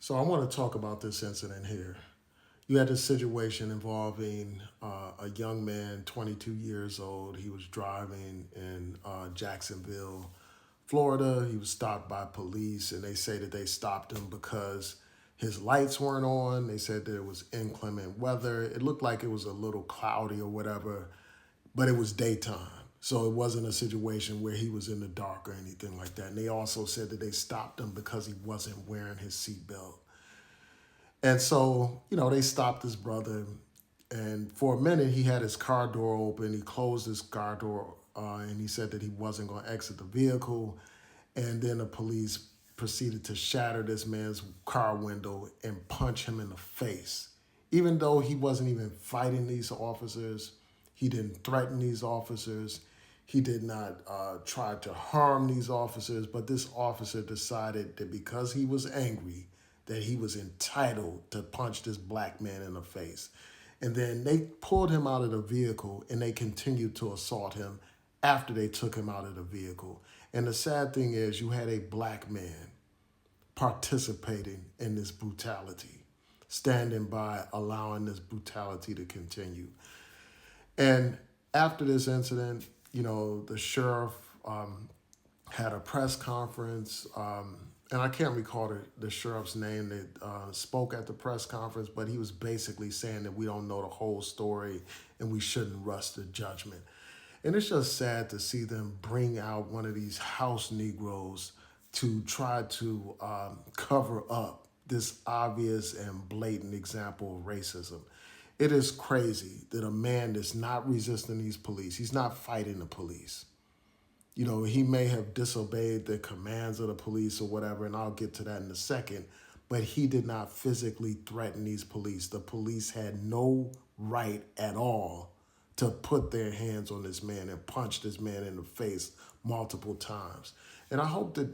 So I want to talk about this incident here. You had this situation involving a young man, 22 years old. He was driving in Jacksonville, Florida. He was stopped by police, and they say that they stopped him because his lights weren't on. They said that it was inclement weather. It looked like it was a little cloudy or whatever, but it was daytime. So it wasn't a situation where he was in the dark or anything like that. And they also said that they stopped him because he wasn't wearing his seatbelt. And so, they stopped his brother. And for a minute, he had his car door open. He closed his car door and he said that he wasn't going to exit the vehicle. And then the police proceeded to shatter this man's car window and punch him in the face. Even though he wasn't even fighting these officers, he didn't threaten these officers, he did not try to harm these officers, but this officer decided that because he was angry, that he was entitled to punch this black man in the face. And then they pulled him out of the vehicle and they continued to assault him after they took him out of the vehicle. And the sad thing is, you had a black man participating in this brutality, standing by, allowing this brutality to continue. And after this incident, the sheriff had a press conference, and I can't recall the sheriff's name that spoke at the press conference, but he was basically saying that we don't know the whole story and we shouldn't rush to judgment. And it's just sad to see them bring out one of these house Negroes to try to cover up this obvious and blatant example of racism. It is crazy that a man that's not resisting these police, he's not fighting the police. He may have disobeyed the commands of the police or whatever, and I'll get to that in a second, but he did not physically threaten these police. The police had no right at all to put their hands on this man and punch this man in the face multiple times. And I hope that,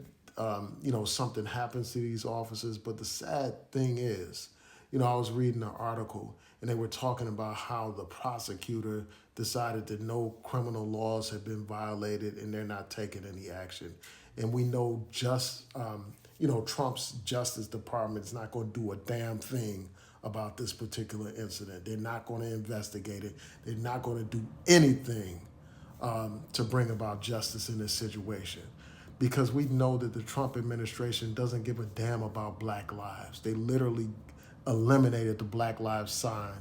something happens to these officers, but the sad thing is, I was reading an article and they were talking about how the prosecutor decided that no criminal laws had been violated and they're not taking any action. And we know Trump's Justice Department is not going to do a damn thing about this particular incident. They're not going to investigate it. They're not going to do anything to bring about justice in this situation, because we know that the Trump administration doesn't give a damn about black lives. They literally eliminated the Black Lives sign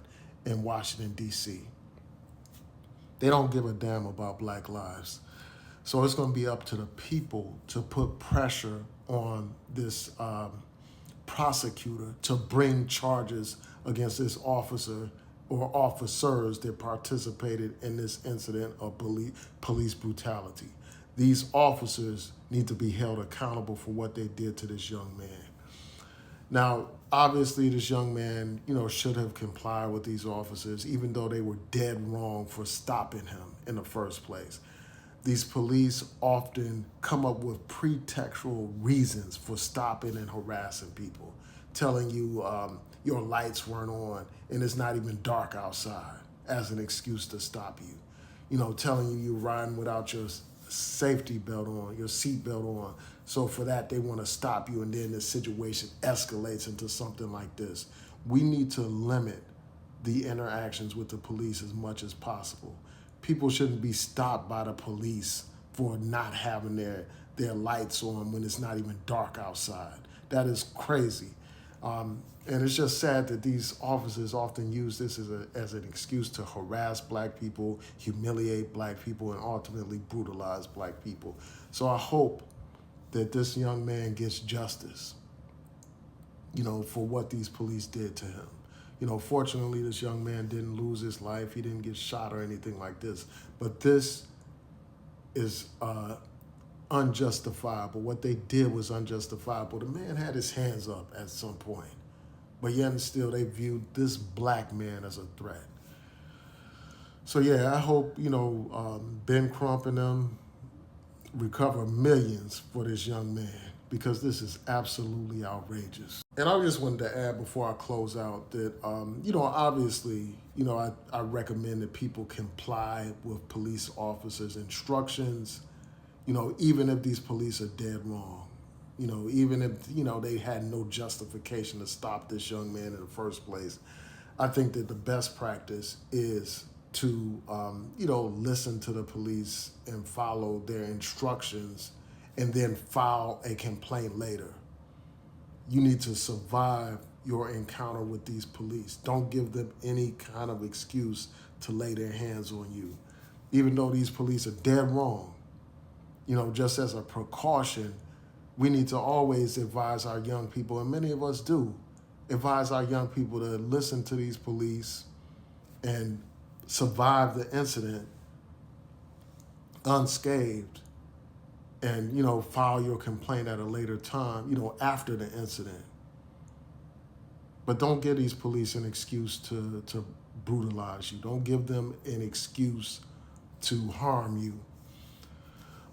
in Washington, D.C. They don't give a damn about black lives. So it's going to be up to the people to put pressure on this prosecutor to bring charges against this officer or officers that participated in this incident of police brutality. These officers need to be held accountable for what they did to this young man. Now, obviously, this young man, should have complied with these officers, even though they were dead wrong for stopping him in the first place. These police often come up with pretextual reasons for stopping and harassing people, telling you your lights weren't on and it's not even dark outside as an excuse to stop you. Telling you you're riding without your safety belt on, your seat belt on. So for that, they want to stop you, and then the situation escalates into something like this. We need to limit the interactions with the police as much as possible. People shouldn't be stopped by the police for not having their lights on when it's not even dark outside. That is crazy. And it's just sad that these officers often use this as an excuse to harass black people, humiliate black people, and ultimately brutalize black people. So I hope that this young man gets justice, for what these police did to him. Fortunately, this young man didn't lose his life. He didn't get shot or anything like this. But this is unjustifiable. What they did was unjustifiable. The man had his hands up at some point, but yet and still they viewed this black man as a threat. So yeah, I hope, Ben Crump and them recover millions for this young man, because this is absolutely outrageous. And I just wanted to add before I close out that, obviously, I recommend that people comply with police officers' instructions, even if these police are dead wrong. Even if, they had no justification to stop this young man in the first place. I think that the best practice is to, listen to the police and follow their instructions and then file a complaint later. You need to survive your encounter with these police. Don't give them any kind of excuse to lay their hands on you. Even though these police are dead wrong, just as a precaution, we need to always advise our young people, and many of us do, advise our young people to listen to these police and survive the incident unscathed and, file your complaint at a later time, after the incident. But don't give these police an excuse to brutalize you. Don't give them an excuse to harm you.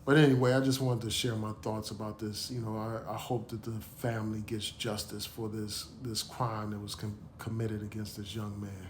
But anyway, I just wanted to share my thoughts about this. I hope that the family gets justice for this crime that was committed against this young man.